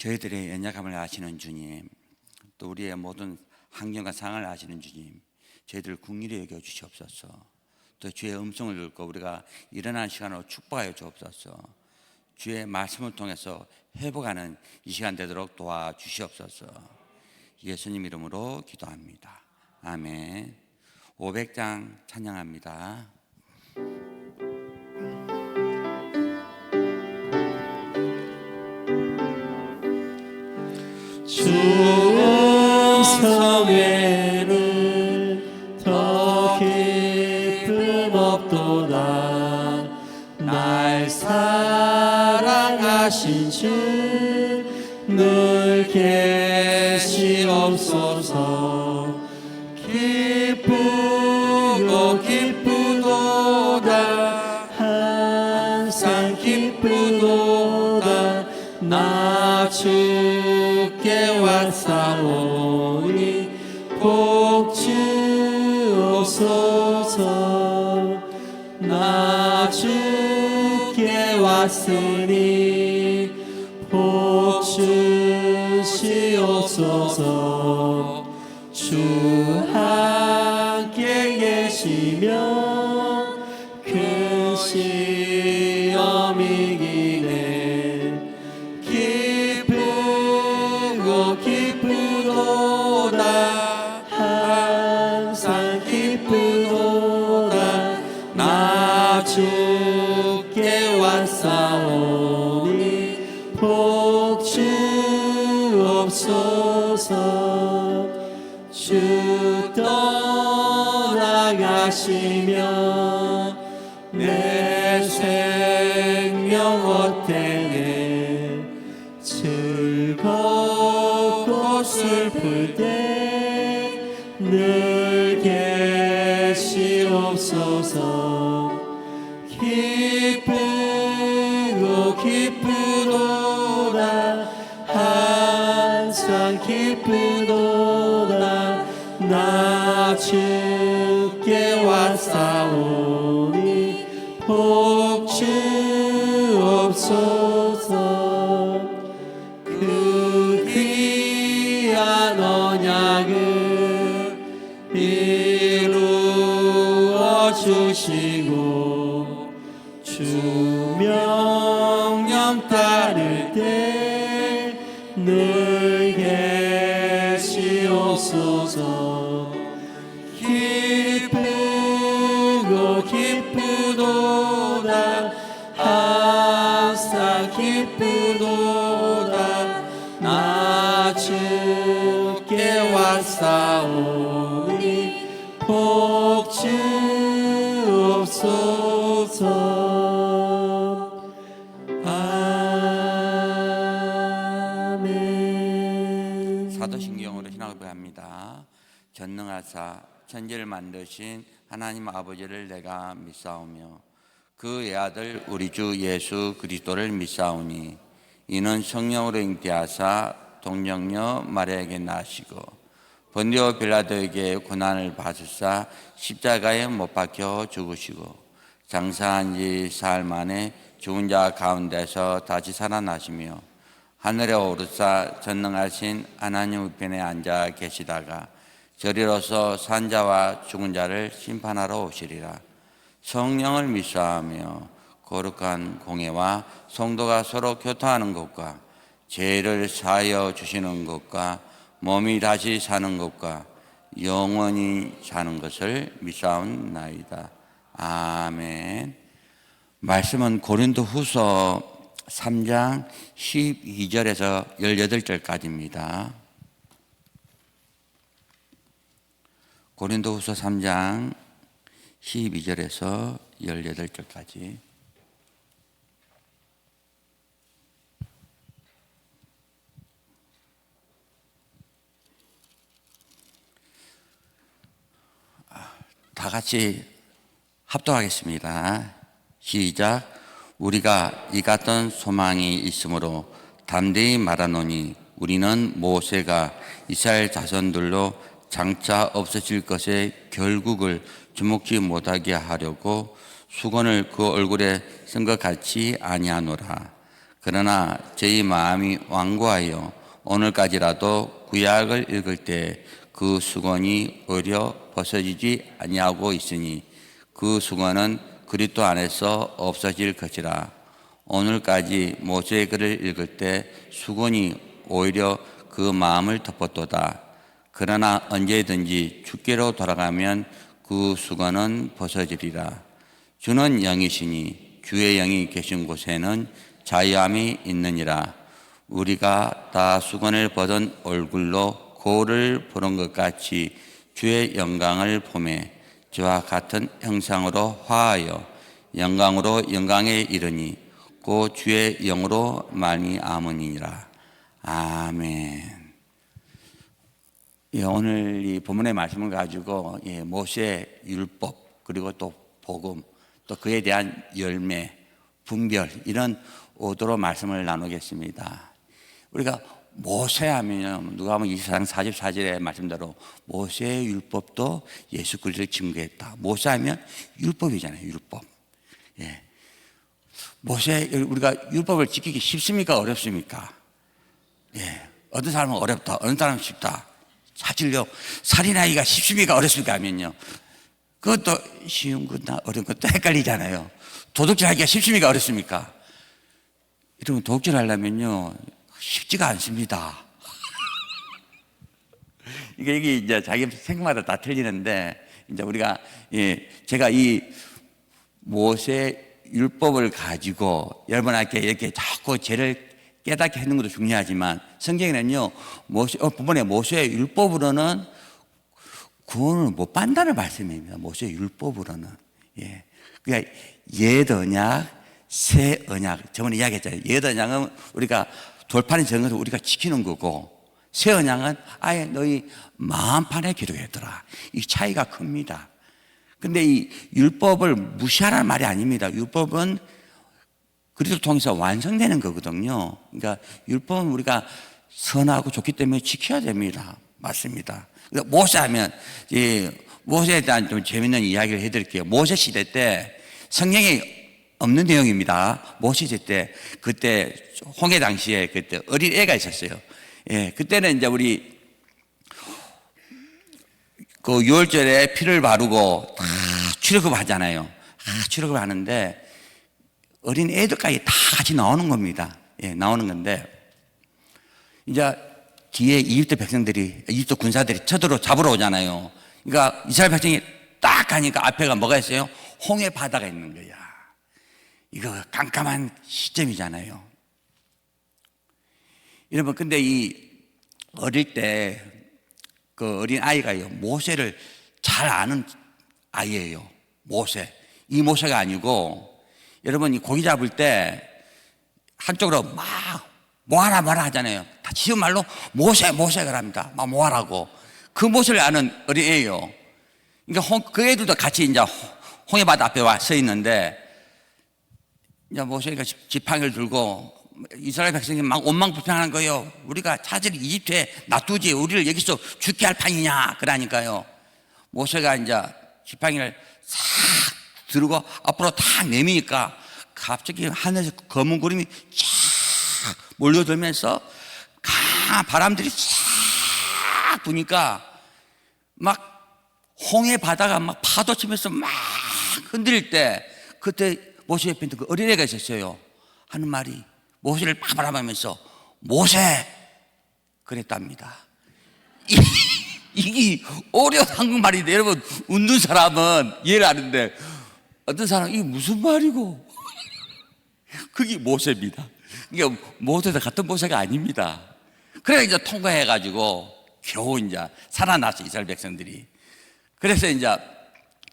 저희들의 연약함을 아시는 주님, 또 우리의 모든 환경과 상황을 아시는 주님, 저희들을 긍휼히 여겨 주시옵소서. 또 주의 음성을 듣고 우리가 일어나는 시간으로 축복하여 주옵소서. 주의 말씀을 통해서 회복하는 이 시간 되도록 도와주시옵소서. 예수님 이름으로 기도합니다. 아멘. 500장 찬양합니다. 주 음성 외에는 더 기쁨 없도다. 날 사랑하신 주 늘 계시옵소서. 기쁘고 기쁘도다. 항상 기쁘도다. 나 주께 왔사오니 복 주옵소서. 나 주께 왔으니 복 주시옵소서. 주 함께 계시며 큰 시험 이기네. 기쁘고 기쁘도다. 항상 기쁘도다. 나 주께 왔사오니 복 주옵소서. 주 떠나가시며 내 생명 헛되네. 즐겁고 슬플 때 늘 계시옵소서. 기쁘고 기쁘도다. 항상 기쁘도다. 나 주께 왔사오니 복 주옵소서. 그 귀한 언약을 이루어 주시고 주 명령 따를 때 늘 계시옵소서. 기쁘고 기쁘도다. 항상 기쁘도다. 나 주께 왔사오니 복 주옵소서. 아멘. 사도신경으로 신앙을 고합니다. 전능하사 천지를 만드신 하나님 아버지를 내가 믿사오며 그 외아들 우리 주 예수 그리스도를 믿사오니 이는 성령으로 잉태하사 동정녀 마리아에게 나시고 본디오 빌라도에게 고난을 받으사 십자가에 못 박혀 죽으시고 장사한 지 사흘 만에 죽은 자 가운데서 다시 살아나시며 하늘에 오르사 전능하신 하나님 우편에 앉아 계시다가 저리로서 산자와 죽은 자를 심판하러 오시리라. 성령을 믿사하며 거룩한 공회와 성도가 서로 교통하는 것과 죄를 사하여 주시는 것과 몸이 다시 사는 것과 영원히 사는 것을 믿사옵나이다. 아멘. 말씀은 고린도후서 3장 12절에서 18절까지입니다. 고린도후서 3장 12절에서 18절까지. 다 같이 합독하겠습니다. 시작. 우리가 이 같은 소망이 있으므로 담대히 말하노니 우리는 모세가 이스라엘 자손들로 장차 없어질 것의 결국을 주목지 못하게 하려고 수건을 그 얼굴에 쓴 것 같이 아니하노라. 그러나 저희 마음이 완고하여 오늘까지라도 구약을 읽을 때 그 수건이 오히려 벗어지지 아니하고 있으니 그 수건은 그리스도 안에서 없어질 것이라. 오늘까지 모세의 글을 읽을 때 수건이 오히려 그 마음을 덮었도다. 그러나 언제든지 주께로 돌아가면 그 수건은 벗어지리라. 주는 영이시니 주의 영이 계신 곳에는 자유함이 있느니라. 우리가 다 수건을 벗은 얼굴로 거울을 보는 것 같이 주의 영광을 보매 저와 같은 형상으로 화하여 영광으로 영광에 이르니 곧 주의 영으로 말미암으니라. 아멘. 예, 오늘 이 본문의 말씀을 가지고 모세 율법 그리고 또 복음 또 그에 대한 열매 분별 이런 오도로 말씀을 나누겠습니다. 우리가 모세하면 누가복음 24장 44절의 말씀대로 모세의 율법도 예수 그리스도를 증거했다. 모세하면 율법이잖아요. 율법. 예. 모세 우리가 율법을 지키기 쉽습니까? 어렵습니까? 예. 어떤 사람은 어렵다. 어떤 사람은 쉽다. 사실요 살인하기가 쉽습니까? 어렵습니까? 하면요 그것도 쉬운 거나 어려운 것도 헷갈리잖아요. 도둑질하기가 쉽습니까? 어렵습니까? 이러면 도둑질 하려면요 쉽지가 않습니다. 이게 이제 자기 생각마다 다 틀리는데 이제 우리가 제가 이 모세 율법을 가지고 여러분에게 이렇게 자꾸 죄를 깨닫게 하는 것도 중요하지만 성경에는요 본문에 모세의 율법으로는 구원을 못 받는다는 말씀입니다. 모세의 율법으로는 그러니까 옛 언약, 새 언약 저번에 이야기했잖아요. 옛 언약은 우리가 돌판에 적은 것을 우리가 지키는 거고 새 언약은 아예 너희 마음판에 기록했더라. 이 차이가 큽니다. 근데 이 율법을 무시하라는 말이 아닙니다. 율법은 그리스도를 통해서 완성되는 거거든요. 그러니까 율법은 우리가 선하고 좋기 때문에 지켜야 됩니다. 맞습니다. 그러니까 모세하면 모세에 대한 좀 재밌는 이야기를 해드릴게요. 모세 시대 때 성경에 없는 내용입니다. 모세 시대 때 그때 홍해 당시에 그때 어린 애가 있었어요. 그때는 이제 우리 그 유월절에 피를 바르고 다 출애굽 하잖아요. 출애굽 하는데 어린 애들까지 다 같이 나오는 겁니다. 나오는 건데 이제 뒤에 이집트 백성들이 이집트 군사들이 잡으러 오잖아요. 그러니까 이스라엘 백성이 딱 가니까 앞에가 뭐가 있어요? 홍해 바다가 있는 거야. 이거 깜깜한 시점이잖아요. 여러분 근데 이 어릴 때 그 어린 아이가요 모세를 잘 아는 아이예요. 모세 이 모세가 아니고 여러분 이 고기 잡을 때 한쪽으로 막 모아라 하잖아요. 다 지금 말로 모세 그럽니다. 막 모아라고 그 모세를 아는 어린 애예요. 그러니까 그 애들도 같이 이제 홍해 바다 앞에 와 서 있는데 이제 모세가 지팡이를 들고 이스라엘 백성이 막 원망불평하는 거예요. 우리가 차라리 이집트에 놔두지 우리를 여기서 죽게 할 판이냐 그러니까요. 모세가 이제 지팡이를 싹 들고 앞으로 탁 내미니까 갑자기 하늘에서 검은 구름이 쫙 몰려들면서 강한 바람들이 쫙 부니까 막 홍해 바다가 막 파도 치면서 막 흔들릴 때 그때 모세 옆에 있는 그 어린애가 있었어요. 하는 말이 모세를 막 바라보면서 모세 그랬답니다. 이게 어려운 한국말인데 여러분 웃는 사람은 이해를 하는데 어떤 사람은 이게 무슨 말이고 그게 모세입니다. 이게 모세도 같은 모세가 아닙니다. 그래 이제 통과해가지고 겨우 이제 살아났어 이스라엘 백성들이. 그래서 이제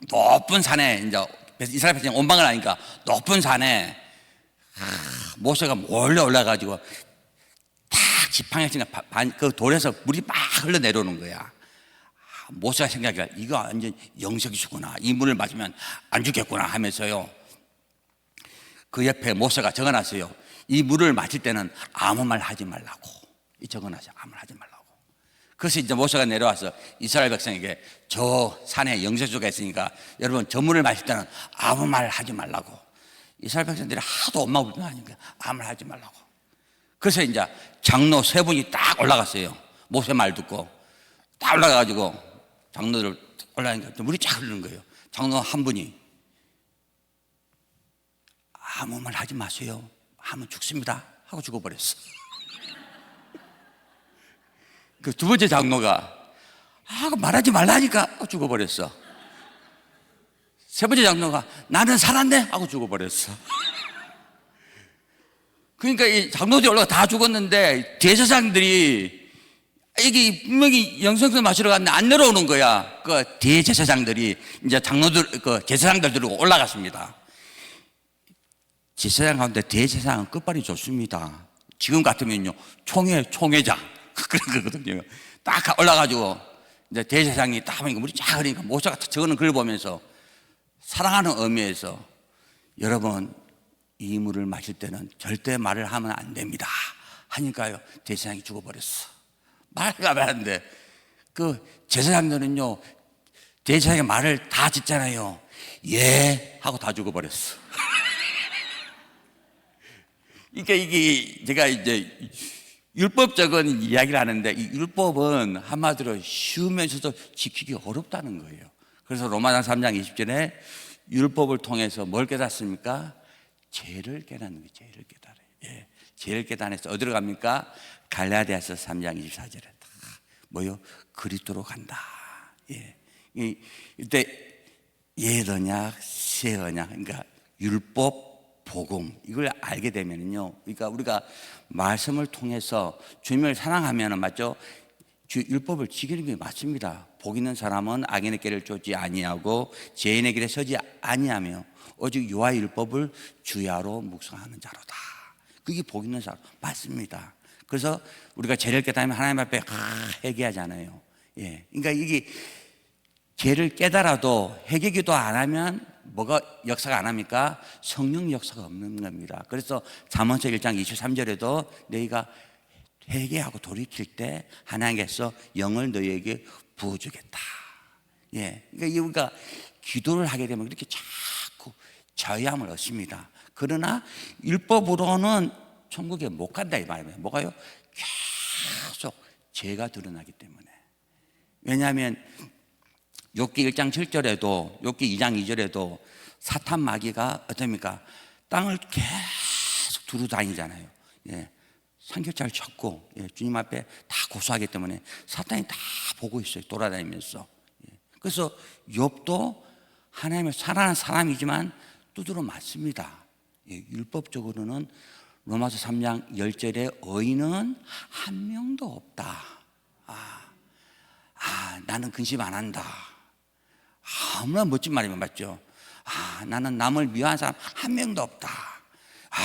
높은 산에 이제 이스라엘 백성이 원방을 하니까 높은 산에 모세가 몰래 올라가지고 딱 지팡이 치니까 그 돌에서 물이 막 흘러내려오는 거야. 모세가 생각해 이거 완전 영적이구나. 이 물을 마시면 안 죽겠구나 하면서요. 그 옆에 모세가 적어놨어요. 이 물을 마실 때는 아무 말 하지 말라고. 적어놨어요. 아무 말 하지 말라고. 그래서 이제 모세가 내려와서 이스라엘 백성에게 저 산에 영적수가 있으니까 여러분 저 물을 마실 때는 아무 말 하지 말라고. 이스라엘 백성들이 하도 엄마불편하니까 아무 말 하지 말라고. 그래서 이제 장로 3분이 딱 올라갔어요. 모세 말 듣고 딱 올라가가지고 장로들 올라가니까 물이 쫙 흐르는 거예요. 장로 한 분이 아무 말 하지 마세요. 하면 죽습니다 하고 죽어버렸어. 그 2번째 장로가 말하지 말라니까 죽어버렸어. 3번째 장로가 나는 살았네 하고 죽어버렸어. 그러니까 이 장로들이 올라가 다 죽었는데 대제사장들이 이게 분명히 영성서 마시러 갔는데 안 내려오는 거야. 그 대제사장들이 이제 장로들, 그 제사장들 들고 올라갔습니다. 제사장 가운데 대제사장은 끝발이 좋습니다. 지금 같으면요, 총회장. 그런 거거든요. 딱 올라가지고 이제 대제사장이 딱 하니까 물이 쫙 흐르니까 모세가 저거는 그걸 보면서 사랑하는 의미에서 여러분, 이 물을 마실 때는 절대 말을 하면 안 됩니다 하니까요, 대제사장이 죽어버렸어. 말을 하면 안 돼. 그 제사장들은요, 대제사장의 말을 다 짓잖아요. 예 하고 다 죽어버렸어. 그러니까 이게 제가 이제 율법적인 이야기를 하는데, 이 율법은 한마디로 쉬우면서도 지키기 어렵다는 거예요. 그래서 로마서 3장 20절에 율법을 통해서 뭘 깨닫습니까? 죄를 깨닫는 거예요. 죄를 깨달아요. 예. 죄를 깨달아서 어디로 갑니까? 갈라디아서 3장 24절에 다 뭐요? 그리스도로 간다. 예. 이때 옛 언약, 새 언약, 그러니까 율법, 복음, 이걸 알게 되면요, 그러니까 우리가 말씀을 통해서 주님을 사랑하면 맞죠? 율법을 지키는 게 맞습니다. 복 있는 사람은 악인의 길을 쫓지 아니하고 죄인의 길에 서지 아니하며 오직 여호와의 율법을 주야로 묵상하는 자로다. 그게 복 있는 사람 맞습니다. 그래서 우리가 죄를 깨달으면 하나님 앞에 회개하잖아요. 예, 그러니까 이게 죄를 깨달아도 회개기도 안 하면 뭐가 역사가 안 합니까? 성령 역사가 없는 겁니다. 그래서 잠언서 1장 23절에도 너희가 회개하고 돌이킬 때 하나님께서 영을 너희에게 부어주겠다. 예, 그러니까 우리가 기도를 하게 되면 이렇게 자꾸 자유함을 얻습니다. 그러나 율법으로는 천국에 못 간다 이 말이에요. 뭐가요? 계속 죄가 드러나기 때문에. 왜냐하면 욥기 1장 7절에도 욥기 2장 2절에도 사탄 마귀가 어떻습니까? 땅을 계속 두루 다니잖아요. 예. 삼겹살 쳤고, 예. 주님 앞에 다 고소하기 때문에 사탄이 다 보고 있어요. 돌아다니면서. 예. 그래서 욥도 하나님을 사랑하는 사람이지만 두드러 맞습니다. 예. 율법적으로는 로마서 3장 10절에 의인은 한 명도 없다. 나는 근심 안 한다. 얼마나 멋진 말이면 맞죠? 나는 남을 미워하는 사람 한 명도 없다.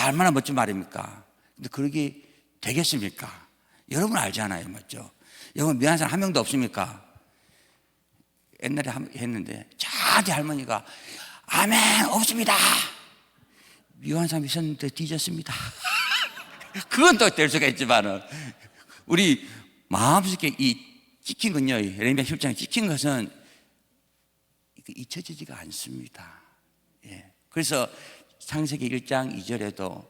얼마나 멋진 말입니까? 근데 그러게 되겠습니까? 여러분 알잖아요, 맞죠? 여러분 미워하는 사람 한 명도 없습니까? 옛날에 했는데 자기 할머니가 아멘 없습니다. 미워하는 사람 있었는데 뒤졌습니다. 그건 또 될 수가 있지만은 우리 마음속에 이 찍힌 건요, 예레미야 10장에 찍힌 것은 잊혀지지가 않습니다. 예. 그래서 창세기 1장 2절에도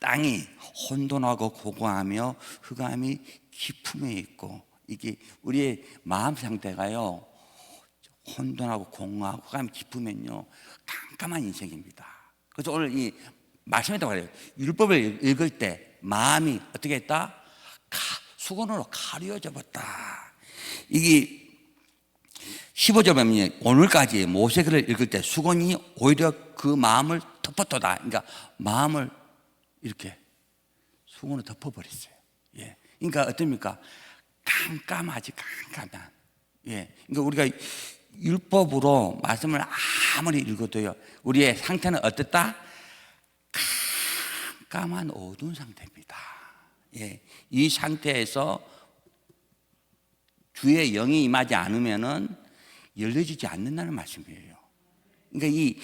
땅이 혼돈하고 고고하며 흑암이 깊음에 있고, 이게 우리의 마음 상태가요 혼돈하고 공허하고 흑암이 깊으면요 깜깜한 인생입니다. 그래서 오늘 이 말씀에도 말해요. 율법을 읽을 때 마음이 어떻게 했다? 수건으로 가려져 버렸다. 이게 15절 보면 오늘까지 모세기를 읽을 때 수건이 오히려 그 마음을 덮었다. 그러니까 마음을 이렇게 수건으로 덮어버렸어요. 예. 그러니까 어떻습니까? 깜깜하지, 깜깜한. 예. 그러니까 우리가 율법으로 말씀을 아무리 읽어도요, 우리의 상태는 어떻다? 깜깜한 어두운 상태입니다. 예. 이 상태에서 주의 영이 임하지 않으면은 열려지지 않는다는 말씀이에요. 그러니까 이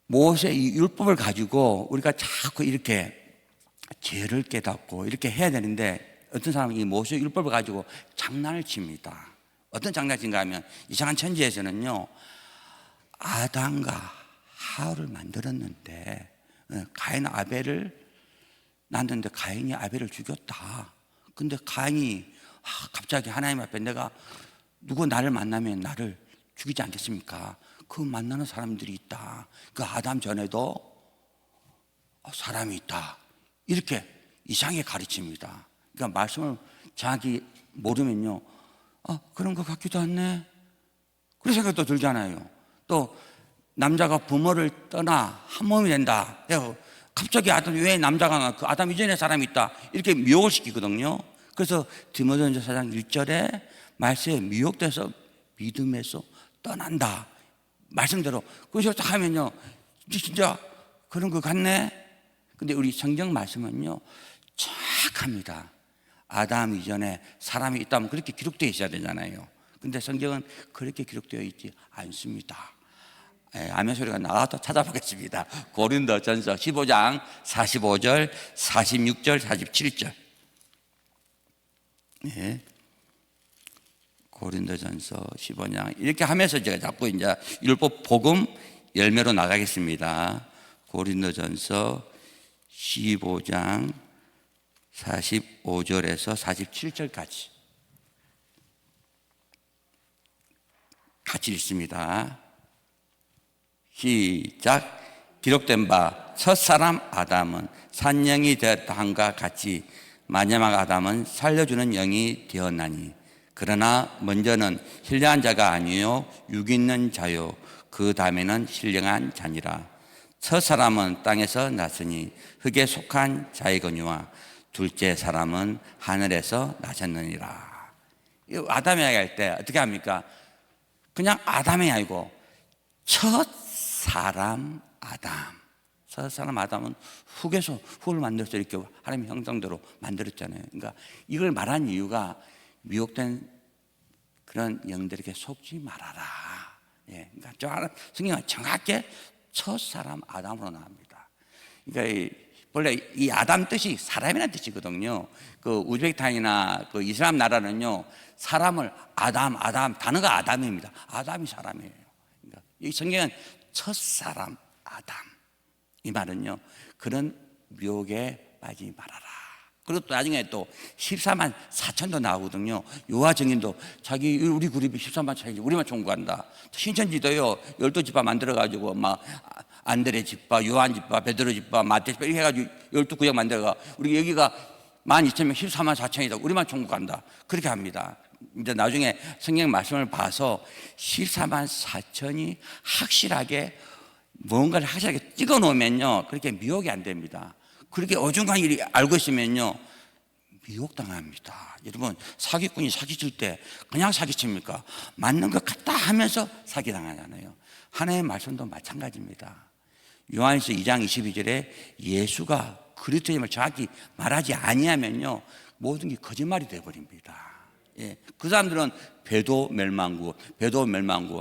모세 이 율법을 가지고 우리가 자꾸 이렇게 죄를 깨닫고 이렇게 해야 되는데, 어떤 사람은 이 모세 율법을 가지고 장난을 칩니다. 어떤 장난을 친가 하면 이상한 천지에서는요, 아담과 하울을 만들었는데 가인 아벨을 낳았는데 가인이 아벨을 죽였다. 근데 가인이 갑자기 하나님 앞에 내가 누구 나를 만나면 나를 죽이지 않겠습니까? 그 만나는 사람들이 있다. 그 아담 전에도 사람이 있다. 이렇게 이상하게 가르칩니다. 그러니까 말씀을 정확히 모르면요, 그런 것 같기도 하네, 그런 생각도 들잖아요. 또 남자가 부모를 떠나 한 몸이 된다. 갑자기 아담, 왜 남자가 그 아담 이전에 사람이 있다, 이렇게 미혹을 시키거든요. 그래서 디모데전서 4장 1절에 말씀에 미혹돼서 믿음에서 떠난다 말씀대로 그것을 딱 하면요, 진짜 그런 것 같네. 근데 우리 성경 말씀은요 정확합니다. 아담 이전에 사람이 있다면 그렇게 기록되어 있어야 되잖아요. 근데 성경은 그렇게 기록되어 있지 않습니다. 아멘 소리가 나와서 찾아보겠습니다. 고린도전서 15장 45절, 46절, 47절. 고린도전서 15장 이렇게 하면서 제가 자꾸 이제 율법 복음 열매로 나가겠습니다. 고린도전서 15장 45절에서 47절까지 같이 읽습니다. 시작. 기록된 바 첫사람 아담은 산영이 되었다 함과 같이 마지막 아담은 살려주는 영이 되었나니 그러나 먼저는 신령한 자가 아니요 육 있는 자요 그 다음에는 신령한 자니라. 첫사람은 땅에서 났으니 흙에 속한 자이거니와 둘째 사람은 하늘에서 나셨느니라. 아담 이야기할 때 어떻게 합니까? 그냥 아담이 아니고 첫사람 아담. 첫사람 아담은 흙을 만들어서 이렇게 하나님의 형상대로 만들었잖아요. 그러니까 이걸 말한 이유가 미혹된 그런 영들에게 속지 말아라. 그러니까 성경은 정확하게 첫사람 아담으로 나옵니다. 그러니까 원래 이 아담 뜻이 사람이라는 뜻이거든요. 그 우즈베키스탄이나 그 이슬람 나라는요, 사람을 아담 단어가 아담입니다. 아담이 사람이에요. 그러니까 이 성경은 첫사람 아담, 이 말은요 그런 미혹에 빠지지 말아라. 그리고 또 나중에 또 14만 4천도 나오거든요. 요한 증인도 자기 우리 그룹이 14만 4천 우리만 총구한다. 신천지도요 12집화 만들어가지고 막 안드레 집화, 요한 집화, 베드로 집화, 마태 집화 이렇게 해가지고 12구역 만들어가 우리 여기가 12,000명 14만 4천이다. 우리만 총구한다. 그렇게 합니다. 이제 나중에 성경 말씀을 봐서 14만 4천이 확실하게 뭔가를 확실하게 찍어 놓으면요 그렇게 미혹이 안 됩니다. 그렇게 어중간히 알고 있으면요 미혹당합니다. 여러분, 사기꾼이 사기칠 때 그냥 사기칩니까? 맞는 것 같다 하면서 사기당하잖아요. 하나님의 말씀도 마찬가지입니다. 요한일서 2장 22절에 예수가 그리스도임을 정확히 말하지 아니하면요 모든 게 거짓말이 되어버립니다. 그 사람들은 배도 멸망구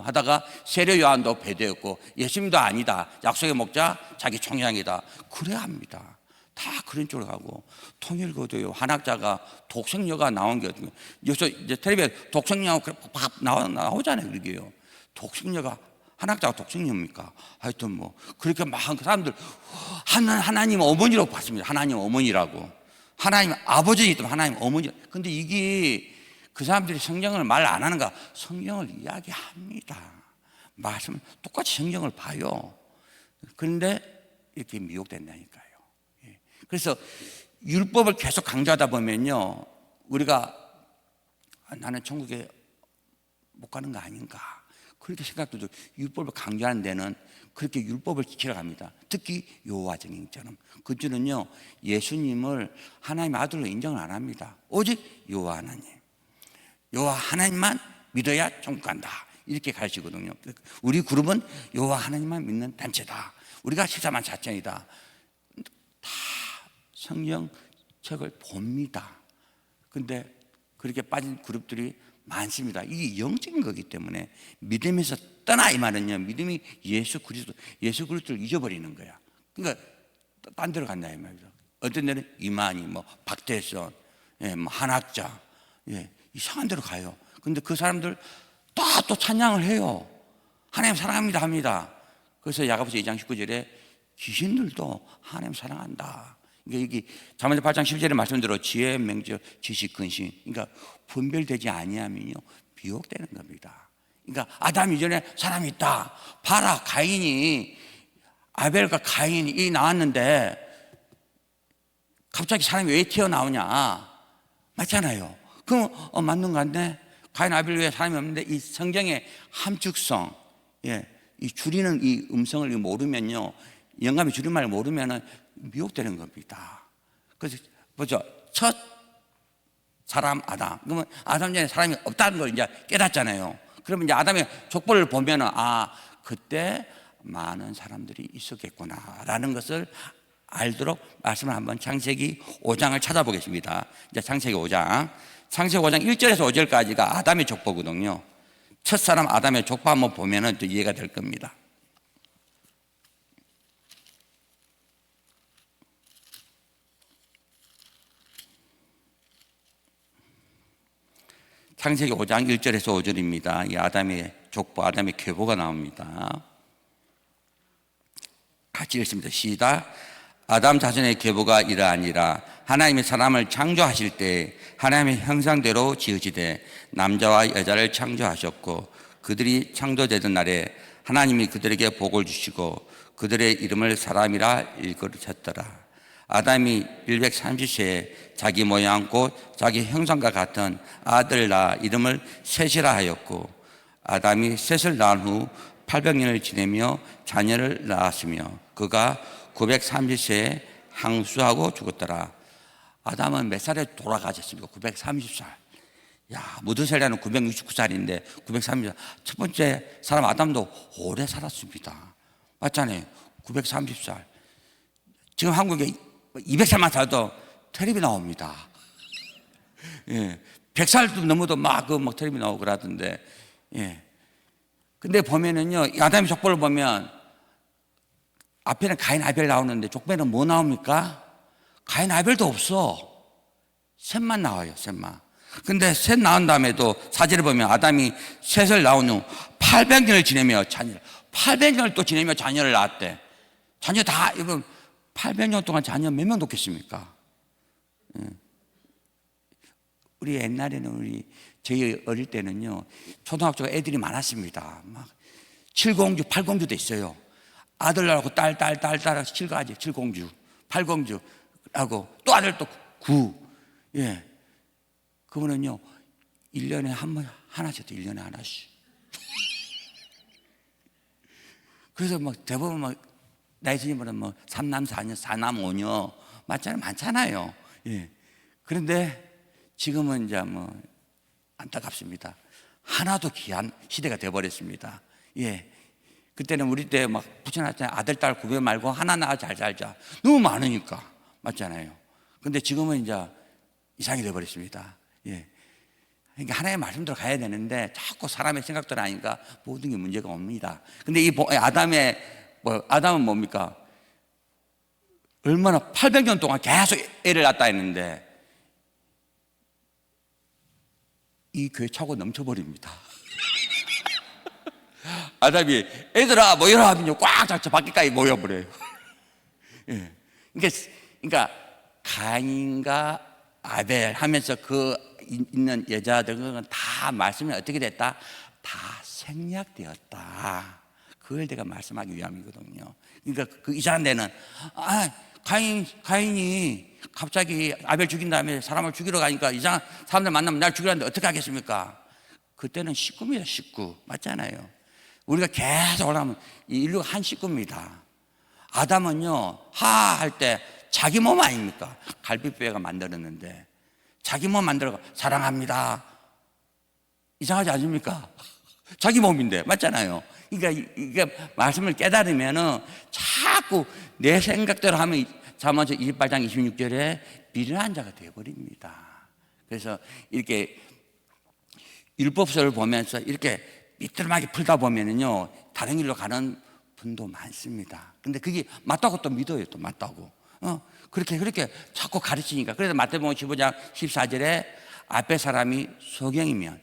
하다가 세례 요한도 배도였고 예수님도 아니다, 약속의 목자 자기 총장이다, 그래야 합니다. 다 그런 쪽으로 가고, 통일교도요 한학자가 독생녀가 나온 게 어떻게, 요새 이제 텔레비에 독생녀가 나오잖아요. 그러게요. 독생녀가 한학자가 독생녀입니까? 하여튼 뭐 그렇게 막 사람들 하나님 어머니라고 봤습니다. 하나님 어머니라고, 하나님 아버지 있다면 하나님 어머니. 근데 이게 그 사람들이 성경을 말 안 하는가? 성경을 이야기합니다. 말씀 똑같이 성경을 봐요. 그런데 이렇게 미혹된다니까요. 그래서 율법을 계속 강조하다 보면요 우리가 나는 천국에 못 가는 거 아닌가 그렇게 생각도 들어요. 율법을 강조하는 데는 그렇게 율법을 지키러 갑니다. 특히 여호와 증인처럼 그들은요 예수님을 하나님의 아들로 인정을 안 합니다. 오직 여호와 하나님, 여호와 하나님만 믿어야 천국 간다 이렇게 가르치거든요. 우리 그룹은 여호와 하나님만 믿는 단체다. 우리가 14만 4천이다. 다 성경책을 봅니다. 근데 그렇게 빠진 그룹들이 많습니다. 이게 영적인 거기 때문에 믿음에서 떠나 이 말은요 믿음이 예수 그리스도를 잊어버리는 거야. 그러니까 딴 데로 간다 이 말이죠. 어떤 데는 이만희, 뭐 박태선, 뭐 한학자, 이상한 데로 가요. 근데 그 사람들 또 찬양을 해요. 하나님 사랑합니다 합니다. 그래서 야고보서 2장 19절에 귀신들도 하나님 사랑한다. 그러니까 여기 잠언 8장 10절에 말씀대로 지혜, 명철, 지식, 근심, 그러니까 분별되지 아니하면요 미혹되는 겁니다. 그러니까 아담 이전에 사람이 있다. 봐라, 가인이, 아벨과 가인이 나왔는데 갑자기 사람이 왜 튀어나오냐? 맞잖아요. 그럼 맞는 거 같네. 가인, 아벨 외에 사람이 없는데 이 성경의 함축성, 이 줄이는 이 음성을 모르면요, 영감의 줄임말을 모르면은 미혹되는 겁니다. 그래서 보죠. 첫 사람 아담. 그러면 아담 전에 사람이 없다는 걸 이제 깨닫잖아요. 그러면 이제 아담의 족보를 보면은 그때 많은 사람들이 있었겠구나라는 것을 알도록 말씀을 한번 창세기 5장을 찾아보겠습니다. 이제 창세기 5장. 창세기 5장 1절에서 5절까지가 아담의 족보거든요. 첫사람 아담의 족보 한번 보면은 또 이해가 될 겁니다. 창세기 5장 1절에서 5절입니다. 이 아담의 족보, 아담의 계보가 나옵니다. 같이 읽습니다. 시작. 아담 자손의 계보가 이러하니라. 하나님이 사람을 창조하실 때 하나님의 형상대로 지으시되 남자와 여자를 창조하셨고 그들이 창조되던 날에 하나님이 그들에게 복을 주시고 그들의 이름을 사람이라 일컬으셨더라. 아담이 130세에 자기 모양 곧 자기 형상과 같은 아들을 낳아 이름을 셋이라 하였고 아담이 셋을 낳은 후 800년을 지내며 자녀를 낳았으며 그가 930세에 항수하고 죽었더라. 아담은 몇 살에 돌아가셨습니까? 930살. 야, 무드셀라는 969살인데 930살. 첫 번째 사람 아담도 오래 살았습니다. 맞잖아요. 930살. 지금 한국에 200살만 살도 텔레비 나옵니다. 100살도 넘어도 막 텔레비 나오고 그러던데. 근데 보면은요, 아담의 족보를 보면 앞에는 가인, 아벨 나오는데 족보에는 뭐 나옵니까? 가인, 아벨도 없어. 셋만 나와요, 셋만. 근데 셋 낳은 다음에도 사제를 보면 아담이 셋을 낳은 후 800년을 지내며 자녀를, 800년을 또 지내며 자녀를 낳았대. 자녀 다, 이거 800년 동안 자녀 몇 명 돕겠습니까? 우리 옛날에는 저희 어릴 때는요, 초등학교 애들이 많았습니다. 막 7공주, 8공주도 있어요. 아들하고 딸, 7가지, 7공주, 8공주 하고 또 아들 또 9. 그분은요, 1년에 한 번, 하나씩, 1년에 하나씩. 그래서 막 대부분 막 나이 드신 분은 뭐 3남 4녀, 4남 5녀 맞잖아요. 많잖아요. 그런데 지금은 이제 뭐 안타깝습니다. 하나도 귀한 시대가 돼버렸습니다. 그때는 우리 때 막 붙여놨잖아요. 아들, 딸 구별 말고 하나 낳아 잘 살자. 너무 많으니까. 맞잖아요. 근데 지금은 이제 이상이 돼버렸습니다. 그러니까 하나님의 말씀대로 가야 되는데 자꾸 사람의 생각대로 하니까 모든 게 문제가 옵니다. 근데 이 아담은 뭡니까? 얼마나 800년 동안 계속 애를 낳았다 했는데 이 교회 차고 넘쳐버립니다. 아담이 애들아 모여라 하면 꽉 잡쳐 밖에까지 모여버려요. 그러니까 가인과 아벨 하면서 그 있는 여자들은 다 말씀이 어떻게 됐다? 다 생략되었다. 그걸 내가 말씀하기 위함이거든요. 그러니까 그 이상한 데는 가인이 갑자기 아벨 죽인 다음에 사람을 죽이러 가니까 이상한 사람들 만나면 날 죽이라는데 어떻게 하겠습니까? 그때는 식구입니다. 식구. 맞잖아요. 우리가 계속 올라가면 인류가 한 식구입니다. 아담은요, 할 때 자기 몸 아닙니까? 갈비뼈가 만들었는데 자기 몸 만들어 사랑합니다. 이상하지 않습니까? 자기 몸인데 맞잖아요. 그러니까 이게 말씀을 깨달으면은 자꾸 내 생각대로 하면 잠언서 28장 26절에 미련한 자가 되어버립니다. 그래서 이렇게 율법서를 보면서 이렇게 삐뚤하게 풀다 보면은요 다른 길로 가는 분도 많습니다. 근데 그게 맞다고 또 믿어요. 또 맞다고. 그렇게 자꾸 가르치니까. 그래서 마태복음 15장 14절에 앞에 사람이 소경이면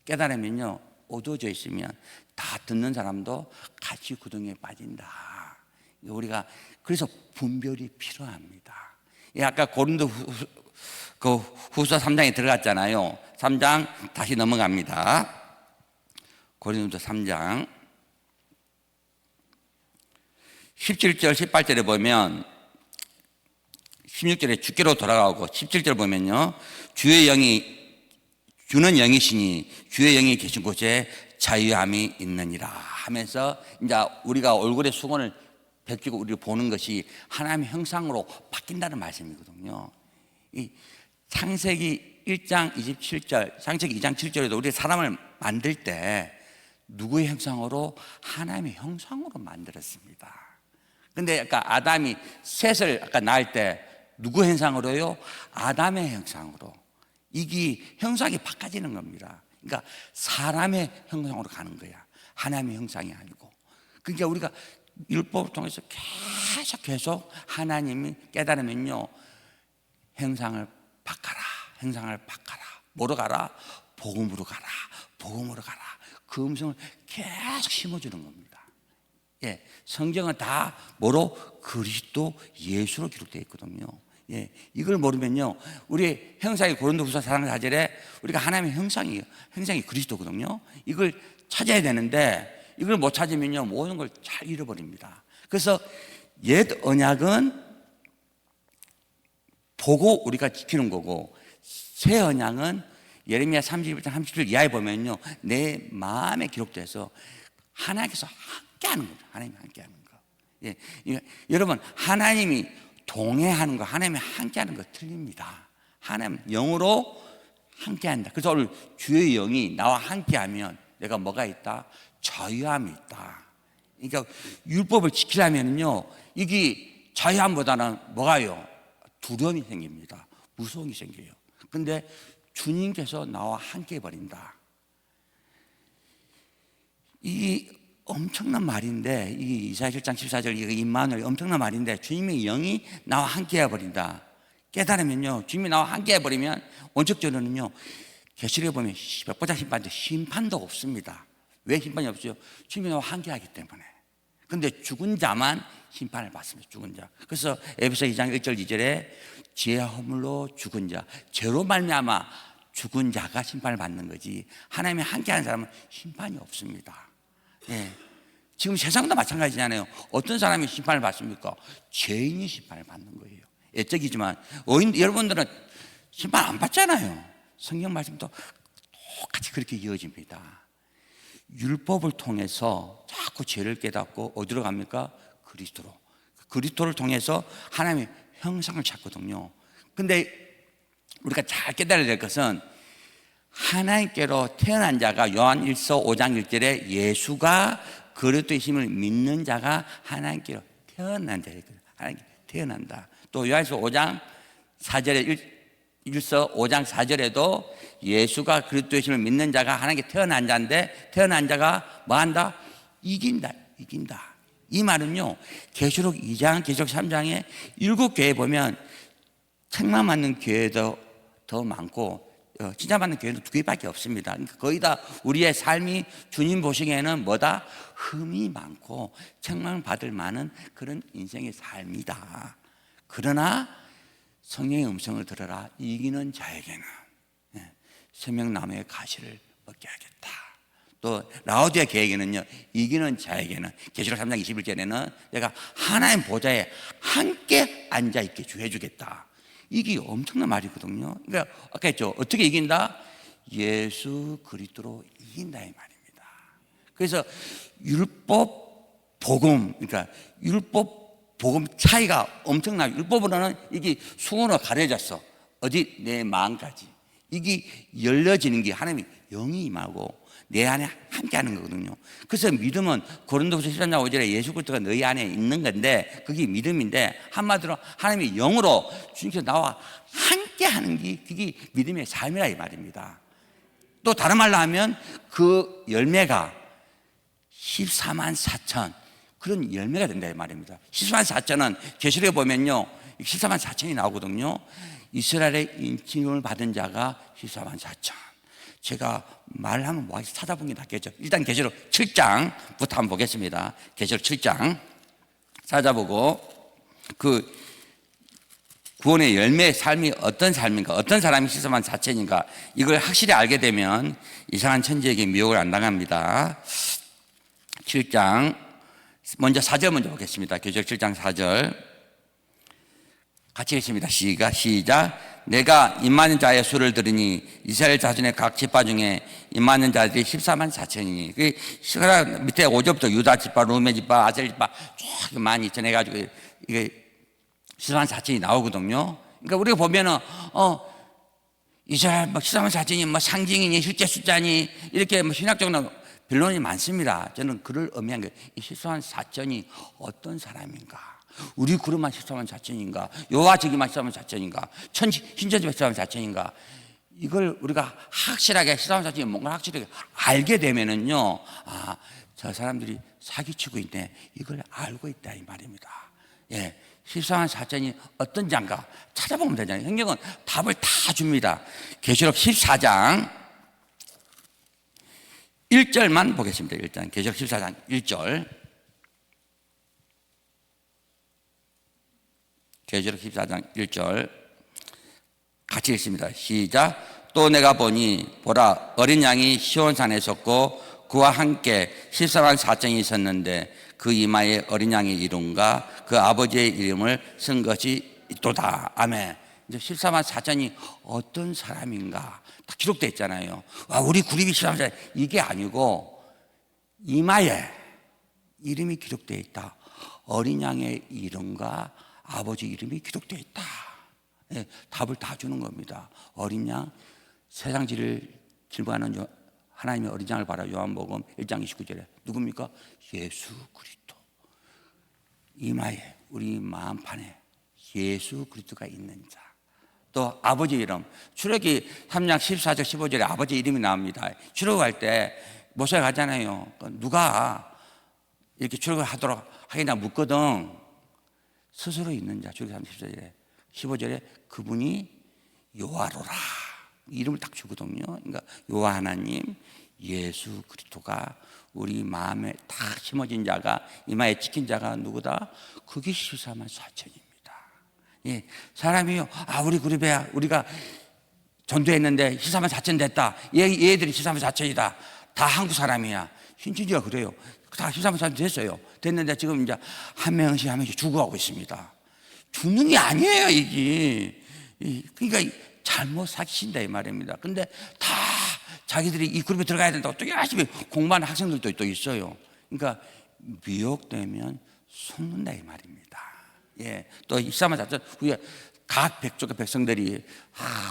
깨달으면요 어두워져 있으면 다 듣는 사람도 같이 구덩이에 빠진다. 우리가 그래서 분별이 필요합니다. 아까 고린도 후서 3장에 들어갔잖아요. 3장 다시 넘어갑니다. 고린도 3장 17절 18절에 보면 16절에 주께로 돌아가고 17절 보면요, 주의 영이 주는 영이시니 주의 영이 계신 곳에 자유함이 있느니라 하면서 이제 우리가 얼굴에 수건을 벗기고 우리를 보는 것이 하나님의 형상으로 바뀐다는 말씀이거든요. 이 창세기 1장 27절, 창세기 2장 7절에도 우리 사람을 만들 때 누구의 형상으로? 하나님의 형상으로 만들었습니다. 근데 아까 아담이 셋을 아까 낳을 때 누구 형상으로요? 아담의 형상으로. 이게 형상이 바꿔지는 겁니다. 그러니까 사람의 형상으로 가는 거야. 하나님의 형상이 아니고. 그러니까 우리가 율법을 통해서 계속 하나님이 깨달으면요, 형상을 바꿔라, 형상을 바꿔라. 뭐로 가라? 복음으로 가라, 복음으로 가라. 그 음성을 계속 심어주는 겁니다. 예, 성경은 다 뭐로? 그리스도 예수로 기록되어 있거든요. 예, 이걸 모르면요, 우리 형상이 고린도후서 4장 4절에 우리가 하나님의 형상이 그리스도거든요. 이걸 찾아야 되는데 이걸 못 찾으면요, 모든 걸 잘 잃어버립니다. 그래서 옛 언약은 보고 우리가 지키는 거고, 새 언약은 예레미야 31장 30절 이하에 보면요, 내 마음에 기록돼서 하나님께서 함께하는 거죠. 하나님이 함께하는 거. 예, 여러분, 하나님이 동행하는 거, 하나님이 함께하는 거 틀립니다. 하나님 영으로 함께한다. 그래서 오늘 주의 영이 나와 함께하면 내가 뭐가 있다? 자유함이 있다. 그러니까 율법을 지키려면요, 이게 자유함보다는 뭐가요? 두려움이 생깁니다. 무서움이 생겨요. 근데 주님께서 나와 함께 해버린다. 이 엄청난 말인데, 이 이사야 1장 14절 이 임마누엘 엄청난 말인데, 주님의 영이 나와 함께 해버린다. 깨달으면요, 주님이 나와 함께 해버리면 원칙적으로는요, 계시록에 보면 백보자 심판도 없습니다. 왜 심판이 없어요? 주님이 나와 함께 하기 때문에. 근데 죽은 자만 심판을 받습니다. 죽은 자. 그래서 에베소 2장 1절 2절에 지혜 허물로 죽은 자, 죄로 말미암아 죽은 자가 심판을 받는 거지, 하나님이 함께하는 사람은 심판이 없습니다. 예. 지금 세상도 마찬가지잖아요. 어떤 사람이 심판을 받습니까? 죄인이 심판을 받는 거예요. 애적이지만 여러분들은 심판 안 받잖아요. 성경 말씀도 똑같이 그렇게 이어집니다. 율법을 통해서 자꾸 죄를 깨닫고 어디로 갑니까? 그리스도로. 그리스도를 통해서 하나님의 형상을 찾거든요. 근데 우리가 잘 깨달아야 될 것은, 하나님께로 태어난 자가 요한 1서 5장 1절에 예수가 그리스도의 힘을 믿는 자가 하나님께로 태어난 자예요. 하나님께 태어난다. 또 요한일서 5장 4절에 1서 5장 4절에도 예수가 그리스도의 힘을 믿는 자가 하나님께 태어난 자인데, 태어난 자가 뭐한다? 이긴다. 이 말은요, 계시록 2장, 계시록 3장에 7교회 보면 책만 맞는 교회도 더 많고 진짜 맞는 교회는 2개밖에 없습니다. 그러니까 거의 다 우리의 삶이 주님 보시기에는 뭐다? 흠이 많고 책망 받을 만한 그런 인생의 삶이다. 그러나 성령의 음성을 들어라. 이기는 자에게는 생명나무의 가시를 먹게 하겠다. 또 라오디아 교회에게는요, 이기는 자에게는 계시록 3장 21절에는 내가 하나님 보좌에 함께 앉아있게 해주겠다. 이게 엄청난 말이거든요. 그러니까 아까 했죠. 어떻게 이긴다? 예수 그리스도로 이긴다 이 말입니다. 그래서 율법 복음, 그러니까 율법 복음 차이가 엄청나요. 율법으로는 이게 수건으로 가려졌어. 어디? 내 마음까지. 이게 열려지는 게 하나님의 영이 임하고 내 안에 함께 하는 거거든요. 그래서 믿음은 고린도후서 13장 5절에 예수 그리스도가 너희 안에 있는 건데, 그게 믿음인데, 한마디로 하나님의 영으로 주님께서 나와 함께 하는 게 그게 믿음의 삶이라 이 말입니다. 또 다른 말로 하면 그 열매가 14만 4천 그런 열매가 된다 이 말입니다. 14만 4천은 계시록에 보면요, 14만 4천이 나오거든요. 이스라엘의 인침을 받은 자가 14만 4천, 제가 말하면 뭐 찾아본 게 낫겠죠. 일단 계시록 7장부터 한번 보겠습니다. 계시록 7장 찾아보고 그 구원의 열매의 삶이 어떤 삶인가, 어떤 사람이 시선한 자체인가, 이걸 확실히 알게 되면 이상한 천지에게 미혹을 안 당합니다. 7장 먼저 4절 먼저 보겠습니다. 계시록 7장 4절 같이 읽습니다. 시작. 내가 임하는 자의 수를 들으니 이스라엘 자손의 각 지파 중에 임하는 자들이 14만 4천이니 그 밑에 5절부터 유다 지파, 루멘 지파, 아셀 지파 쭉 많이 전해가지고 이게 14만 4천이 나오거든요. 그러니까 우리가 보면은 이스라엘 14만 4천이 뭐 상징이니 실제 숫자니 이렇게 뭐 신학적으로 변론이 많습니다. 저는 그를 의미한 게 이 14만 4천이 어떤 사람인가? 우리 그룹만 14만 4천인가? 여호와 저기만 14만 4천인가? 신천지 14만 4천인가? 이걸 우리가 확실하게 14만 4천이 뭔가 확실하게 알게 되면은요, 저 사람들이 사기치고 있네. 이걸 알고 있다 이 말입니다. 예, 14만 4천이 어떤 장가 찾아보면 되잖아요. 성경은 답을 다 줍니다. 계시록 14장 1절만 보겠습니다. 일단 계시록 14장 1절. 계시록 14장 1절 같이 읽습니다. 시작. 또 내가 보니 보라 어린 양이 시온산에 섰고 그와 함께 14만 4천이 있었는데 그 이마에 어린 양의 이름과 그 아버지의 이름을 쓴 것이 있도다. 아멘. 이제 14만 4천이 어떤 사람인가 다 기록되어 있잖아요. 우리 그룹이 14만 4천 이게 아니고 이마에 이름이 기록되어 있다. 어린 양의 이름과 아버지 이름이 기록되어 있다. 예, 답을 다 주는 겁니다. 어린 양, 세상 지를 질문하는 하나님의 어린 양을 봐라. 요한복음 1장 29절에 누굽니까? 예수 그리스도. 이마에 우리 마음판에 예수 그리스도가 있는 자. 또 아버지 이름, 출애굽기 3장 14절 15절에 아버지 이름이 나옵니다. 출애굽할 때 모세가 가잖아요. 누가 이렇게 출애굽을 하도록 하겠냐 묻거든. 스스로 있는 자, 출애굽기 14절에 15절에 그분이 여호와로라 이름을 딱 주거든요. 그러니까 여호와 하나님, 예수 그리스도가 우리 마음에 딱 심어진 자가 이마에 찍힌 자가 누구다? 그게 14만 4천입니다. 예, 사람이요. 우리 그룹에 우리가 전도했는데 14만 4천 됐다. 얘들이 14만 4천이다. 다 한국 사람이야. 신천지가 그래요. 다 14만 4천 됐어요. 됐는데 지금 이제 한 명씩 죽어가고 있습니다. 죽는 게 아니에요, 이게. 그러니까 잘못 사기친다 이 말입니다. 근데 다 자기들이 이 그룹에 들어가야 된다고 또 열심히 공부하는 학생들도 또 있어요. 그러니까 미혹되면 속는다 이 말입니다. 예, 또 14만 4천 후에 각 백족의 백성들이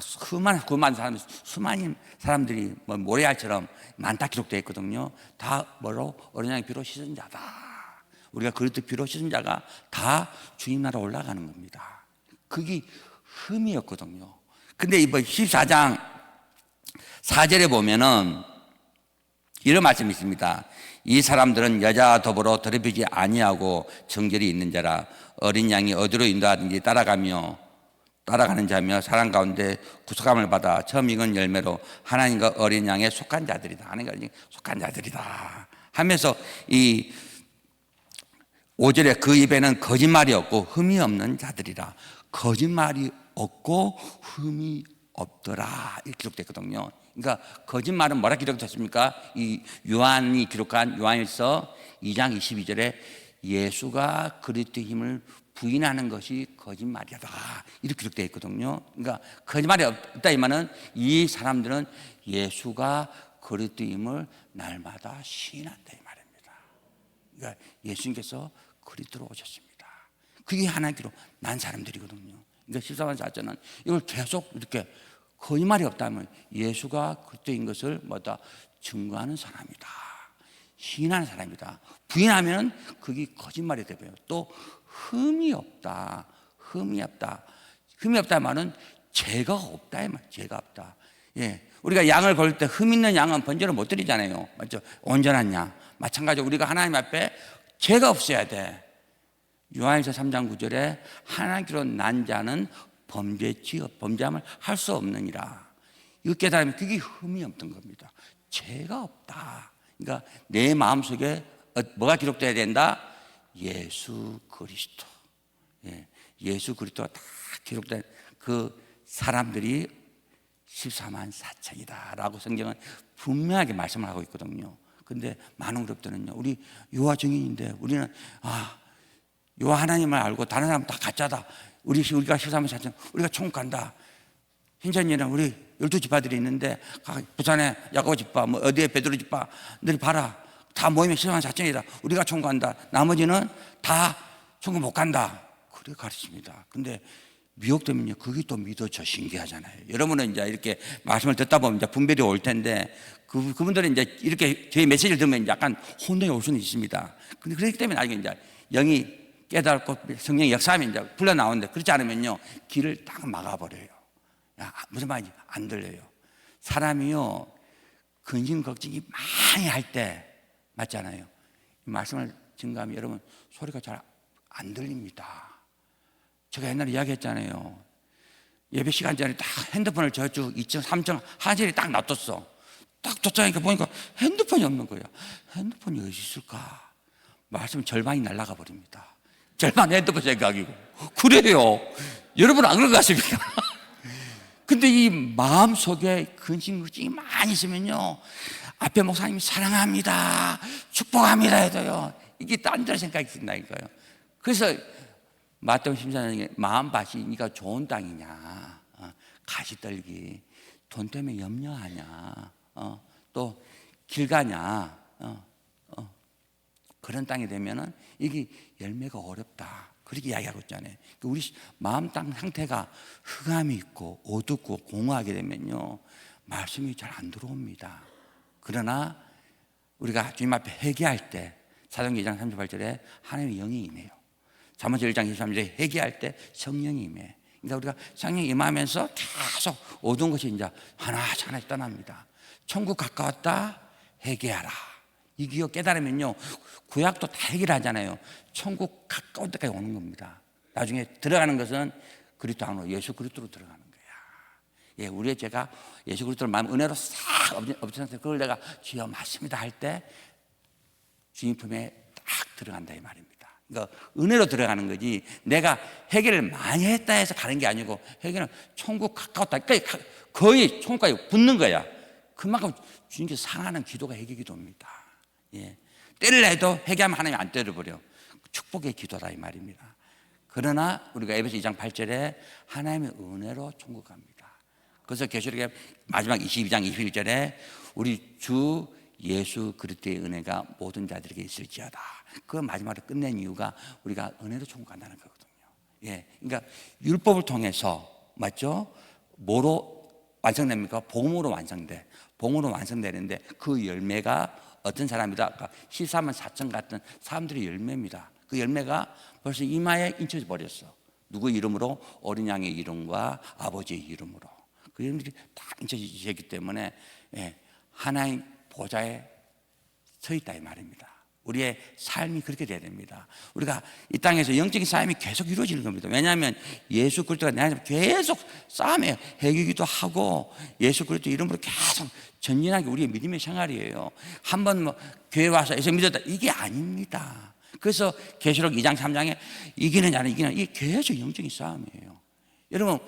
수많은 사람, 수많은 사람들이 뭐 모래알처럼 많다 기록되어 있거든요. 다 뭐로 어린 양의 피로 씻은 자다. 우리가 그리스도 피로 씻은 자가 다 주님 나라 올라가는 겁니다. 그게 흠이었거든요. 근데 이번 14장 4절에 보면은 이런 말씀이 있습니다. 이 사람들은 여자와 더불어 더럽히지 아니하고 정결이 있는 자라. 어린 양이 어디로 인도하든지 따라가는 자며 사람 가운데 구속함을 받아 처음 익은 열매로 하나님과 어린 양에 속한 자들이다. 하나님과 속한 자들이다 하면서 이 5절에 그 입에는 거짓말이 없고 흠이 없는 자들이라. 거짓말이 없고 흠이 없더라 이렇게 기록됐거든요. 그러니까 거짓말은 뭐라 기록됐습니까? 이 요한이 기록한 요한일서 2장 22절에 예수가 그리스도의 힘을 부인하는 것이 거짓말이다 이렇게 기록되어 있거든요. 그러니까 거짓말이 없다 이 말은 이 사람들은 예수가 그리스도의 힘을 날마다 시인한다 이 말입니다. 그러니까 예수님께서 그리스도로 오셨습니다. 그게 하나님께로 난 사람들이거든요. 그러니까 14만 4천은 이걸 계속 이렇게 거짓말이 없다면 예수가 그리스도인 것을 증거하는 사람이다. 시인하는 사람이다. 부인하면 그게 거짓말이 되고요. 또 흠이 없다. 흠이 없다 말은 죄가 없다. 죄가 없다. 예. 우리가 양을 걸 때 흠 있는 양은 번제를 못 드리잖아요. 맞죠? 온전한 양. 마찬가지로 우리가 하나님 앞에 죄가 없어야 돼. 요한일서 3장 9절에 하나님께로 난 자는 범죄함을 할 수 없느니라. 이거 깨달으면 그게 흠이 없던 겁니다. 죄가 없다. 그러니까 내 마음속에 뭐가 기록돼야 된다? 예수 그리스도. 예, 예수 그리스도가 다 기록된 그 사람들이 14만 4천이다 라고 성경은 분명하게 말씀을 하고 있거든요. 근데 많은 그룹들은요, 우리 요한 증인인데 우리는 요한 하나님을 알고 다른 사람 다 가짜다. 우리가 14만 4천, 우리가 천국 간다. hin전이랑 우리 12지파들이 있는데 부산에 야고보 지파, 뭐 어디에 베드로 지파, 너희 봐라, 다 모이면 14만 4천이다. 우리가 천국 간다. 나머지는 다 천국 못 간다. 그래 가르칩니다. 근데 미혹되면요, 그게 또 믿어져 신기하잖아요. 여러분은 이제 이렇게 말씀을 듣다 보면 이제 분별이 올 텐데, 그분들은 이제 이렇게 저희 메시지를 들으면 약간 혼동이 올 수는 있습니다. 근데 그렇기 때문에 나중에 이제 영이 깨닫고 성령이 역사하면 이제 불러 나오는데, 그렇지 않으면요, 길을 딱 막아버려요. 무슨 말인지 안 들려요. 사람이요, 근심 걱정이 많이 할 때, 맞잖아요. 이 말씀을 증거하면 여러분 소리가 잘 안 들립니다. 제가 옛날에 이야기했잖아요. 예배 시간 전에 딱 핸드폰을 저쪽 2층, 3층 화장실에 딱 놔뒀어. 딱 도착하니까 보니까 핸드폰이 없는 거예요. 핸드폰이 어디 있을까? 말씀 절반이 날아가 버립니다. 절반 핸드폰 생각이고. 그래요. 여러분 안 그런 것 같습니까? 근데 이 마음속에 근심걱정이 많이 있으면요, 앞에 목사님이 사랑합니다, 축복합니다 해도요, 이게 딴 데로 생각이 든다니까요. 그래서 마태복음 14장에 마음밭이 네가 좋은 땅이냐, 가시떨기, 돈 때문에 염려하냐, 또 길 가냐, 그런 땅이 되면은 이게 열매가 어렵다, 그렇게 이야기하고 있잖아요. 우리 마음 땅 상태가 흑암이 있고 어둡고 공허하게 되면요, 말씀이 잘 안 들어옵니다. 그러나 우리가 주님 앞에 회개할 때 사도행전 2장 38절에 하나님의 영이 임해요. 잠언서 1장 23절에 회개할 때 성령이 임해. 그러니까 우리가 성령이 임하면서 계속 어두운 것이 이제 하나씩 하나씩 떠납니다. 천국 가까웠다, 회개하라. 이 기억 깨달으면요, 구약도 다 해결하잖아요. 천국 가까운 데까지 오는 겁니다. 나중에 들어가는 것은 그리스도 안으로, 예수 그리스도로 들어가는 거야. 예, 우리의 죄가 예수 그리스도를 마음 은혜로 싹 엎쳐서 그걸 내가 주여 맞습니다 할 때 주님 품에 딱 들어간다 이 말입니다. 그러니까 은혜로 들어가는 거지, 내가 해결을 많이 했다 해서 가는 게 아니고, 해결은 천국 가까웠다, 그러니까 거의 천국까지 붙는 거야. 그만큼 주님께서 사랑하는 기도가 회개 기도입니다. 예, 때리려 해도 회개하면 하나님 안 때려버려. 축복의 기도다 이 말입니다. 그러나 우리가 에베소 2장 8절에 하나님의 은혜로 천국 갑니다. 그래서 계시록의 마지막 22장 21절에 우리 주 예수 그리스도의 은혜가 모든 자들에게 있을지어다. 그 마지막으로 끝낸 이유가 우리가 은혜로 천국 간다는 거거든요. 예, 그러니까 율법을 통해서, 맞죠? 뭐로 완성됩니까? 복음으로 완성돼. 복음으로 완성되는데 그 열매가 어떤 사람이다? 아까 14만 4천 같은 사람들의 열매입니다. 그 열매가 벌써 이마에 인쳐져 버렸어. 누구 이름으로? 어린 양의 이름과 아버지의 이름으로. 그 이름들이 다 인쳐지기 때문에, 예, 하나님 보좌에 서 있다 이 말입니다. 우리의 삶이 그렇게 돼야 됩니다. 우리가 이 땅에서 영적인 삶이 계속 이루어지는 겁니다. 왜냐하면 예수 그리스도가 내 안에 계속 싸움해요. 해기기도 하고 예수 그리스도 이름으로 계속 전진하게 우리의 믿음의 생활이에요. 한번 뭐 교회 와서 예수 믿었다, 이게 아닙니다. 그래서 계시록 2장 3장에 이기는 자는 이기는, 이게 계속 영적인 싸움이에요. 여러분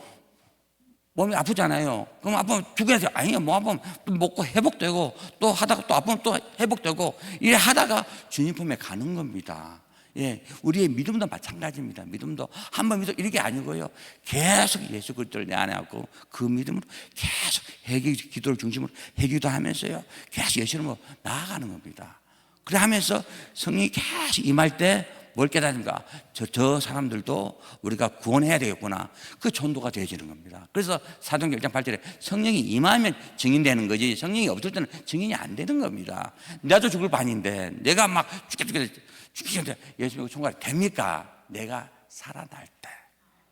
몸이 아프잖아요. 그럼 아프면 죽어야 돼요. 아니요, 뭐 아프면 또 먹고 회복되고, 또 하다가 또 아프면 또 회복되고, 이래 하다가 주님 품에 가는 겁니다. 예, 우리의 믿음도 마찬가지입니다. 믿음도 한번 믿어 이렇게 아니고요, 계속 예수 그리스도를 내 안에 갖고 그 믿음으로 계속 회개 기도를 중심으로 회개도 하면서요, 계속 예수님으로 나아가는 겁니다. 그래 하면서 성령이 계속 임할 때 뭘 깨닫는가? 저 사람들도 우리가 구원해야 되겠구나. 그 전도가 되어지는 겁니다. 그래서 사도행전 1장 8절에 성령이 임하면 증인되는 거지, 성령이 없을 때는 증인이 안 되는 겁니다. 나도 죽을 판인데 내가 막 죽겠는데 예수 믿고 총괄이 됩니까? 내가 살아날 때,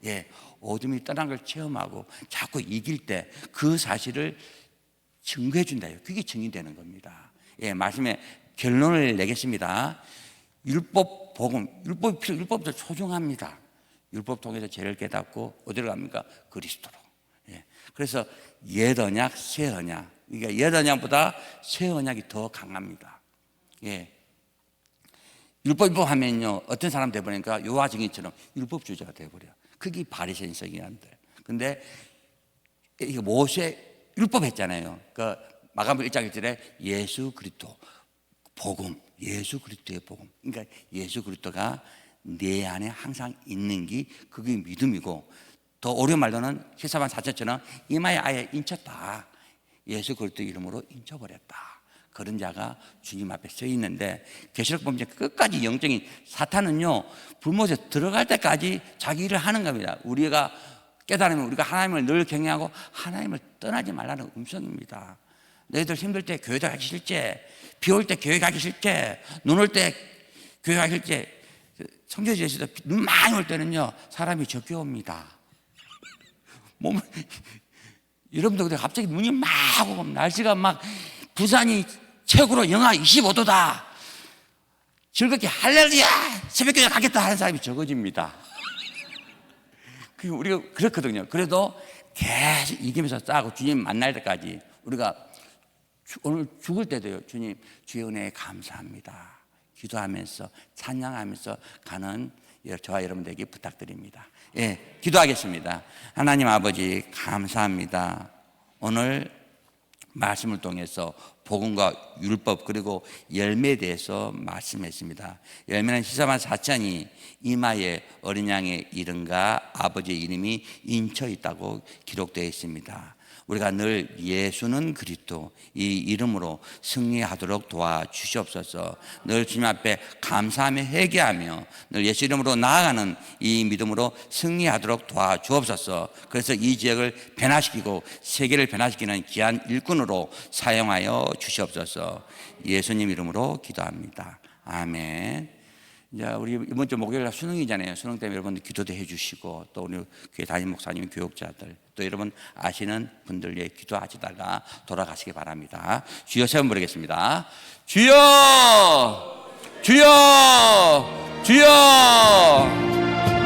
예, 어둠이 떠난 걸 체험하고 자꾸 이길 때 그 사실을 증거해 준다요. 그게 증인되는 겁니다. 예, 말씀에 결론을 내겠습니다. 율법, 복음, 율법도 소중합니다. 율법 통해서 죄를 깨닫고 어디로 갑니까? 그리스도로. 예. 그래서 옛 언약, 새 언약. 그러니까 옛 언약보다 새 언약이 더 강합니다. 예. 율법 하면요, 어떤 사람 돼버리니까 요한 증인처럼 율법주의자가 돼버려. 그게 바리새인 성향인데. 근데 이게 모세 율법 했잖아요. 그 마가복음 1장 1절에 예수 그리스도 복음, 예수 그리스도의 복음. 그러니까 예수 그리스도가 내 안에 항상 있는 게 그게 믿음이고, 더 어려운 말로는 14만 4천처럼 이마에 아예 인쳤다. 예수 그리스도 이름으로 인쳐버렸다. 그런 자가 주님 앞에 서 있는데, 계시록 보면 끝까지 영적인 사탄은요, 불못에 들어갈 때까지 자기 일을 하는 겁니다. 우리가 깨달으면 우리가 하나님을 늘 경외하고 하나님을 떠나지 말라는 음성입니다. 너희들 힘들 때 교회 가기 싫지, 비 올 때 교회 가기 싫지, 눈 올 때 교회 가기 싫지. 성경에서도 눈 많이 올 때는요, 사람이 적게 옵니다. 몸 여러분도 근데 갑자기 눈이 막 오고 날씨가 막 부산이 최고로 영하 25도다. 즐겁게 할렐루야 새벽교회 가겠다 하는 사람이 적어집니다. 우리가 그렇거든요. 그래도 계속 이기면서 싸고 주님 만날 때까지 우리가 오늘 죽을 때도요, 주님 주의 은혜에 감사합니다 기도하면서 찬양하면서 가는 저와 여러분들에게 부탁드립니다. 예, 기도하겠습니다. 하나님 아버지 감사합니다. 오늘 말씀을 통해서 복음과 율법 그리고 열매에 대해서 말씀했습니다. 열매는 시사만 4천이 이마에 어린 양의 이름과 아버지의 이름이 인쳐 있다고 기록되어 있습니다. 우리가 늘 예수는 그리스도 이 이름으로 승리하도록 도와주시옵소서. 늘 주님 앞에 감사하며 회개하며 늘 예수 이름으로 나아가는 이 믿음으로 승리하도록 도와주옵소서. 그래서 이 지역을 변화시키고 세계를 변화시키는 귀한 일꾼으로 사용하여 주시옵소서. 예수님 이름으로 기도합니다. 아멘. 이제 우리 이번 주 목요일 날 수능이잖아요. 수능 때문에 여러분들 기도도 해주시고, 또 우리 교회 담임 목사님, 교육자들, 또 여러분 아시는 분들 위해 기도하시다가 돌아가시기 바랍니다. 주여 세 번 부르겠습니다. 주여, 주여, 주여.